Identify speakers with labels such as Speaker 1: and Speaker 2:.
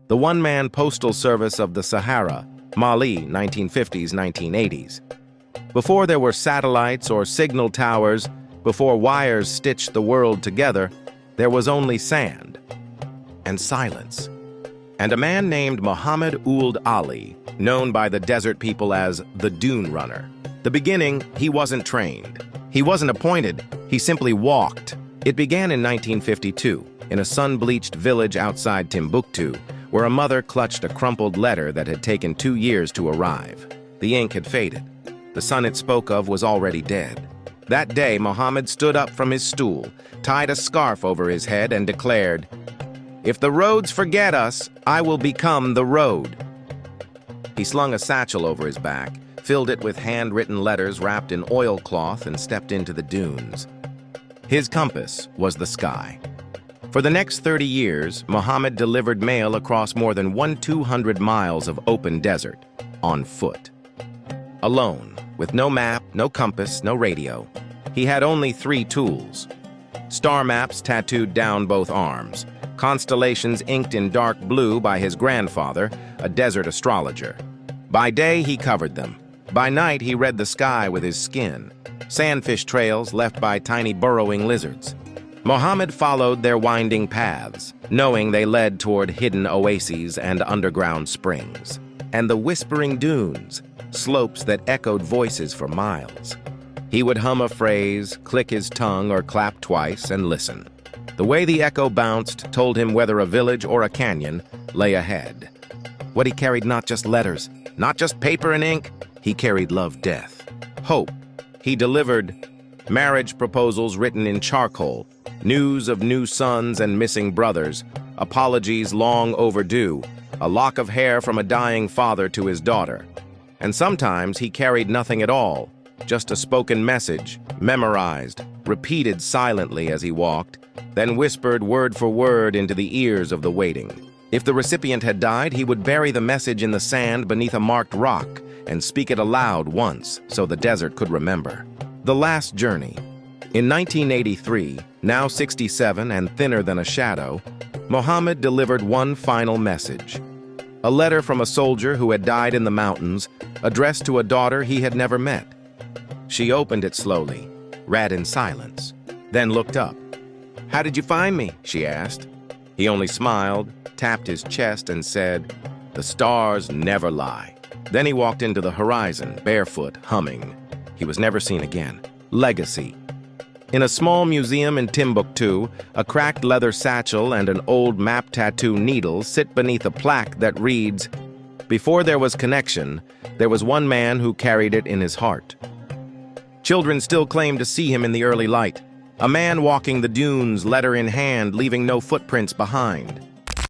Speaker 1: the one-man postal service of the Sahara, Mali, 1950s-1980s. Before there were satellites or signal towers, before wires stitched the world together, there was only sand and silence. And a man named Muhammad Ould Ali, known by the desert people as the Dune Runner. The beginning, he wasn't trained. He wasn't appointed, he simply walked. It began in 1952, in a sun-bleached village outside Timbuktu, where a mother clutched a crumpled letter that had taken 2 years to arrive. The ink had faded. The son it spoke of was already dead. That day, Muhammad stood up from his stool, tied a scarf over his head, and declared, "If the roads forget us, I will become the road." He slung a satchel over his back, filled it with handwritten letters wrapped in oilcloth, and stepped into the dunes. His compass was the sky. For the next 30 years, Muhammad delivered mail across more than 200 miles of open desert, on foot. Alone, with no map, no compass, no radio. He had only 3 tools: star maps tattooed down both arms, constellations inked in dark blue by his grandfather, a desert astrologer. By day, he covered them. By night, he read the sky with his skin, sandfish trails left by tiny burrowing lizards. Muhammad followed their winding paths, knowing they led toward hidden oases and underground springs, and the whispering dunes, slopes that echoed voices for miles. He would hum a phrase, click his tongue, or clap twice and listen. The way the echo bounced told him whether a village or a canyon lay ahead. What he carried, not just letters, not just paper and ink, he carried love, death, hope. He delivered marriage proposals written in charcoal, news of new sons and missing brothers, apologies long overdue, a lock of hair from a dying father to his daughter. And sometimes he carried nothing at all, just a spoken message, memorized, repeated silently as he walked, then whispered word for word into the ears of the waiting. If the recipient had died, he would bury the message in the sand beneath a marked rock and speak it aloud once so the desert could remember. The Last Journey. In 1983, now 67 and thinner than a shadow, Muhammad delivered one final message. A letter from a soldier who had died in the mountains, addressed to a daughter he had never met. She opened it slowly, read in silence, then looked up. "How did you find me?" she asked. He only smiled, tapped his chest, and said, "The stars never lie." Then he walked into the horizon, barefoot, humming. He was never seen again. Legacy. In a small museum in Timbuktu, a cracked leather satchel and an old map tattoo needle sit beneath a plaque that reads, "Before there was connection, there was one man who carried it in his heart." Children still claim to see him in the early light, a man walking the dunes, letter in hand, leaving no footprints behind.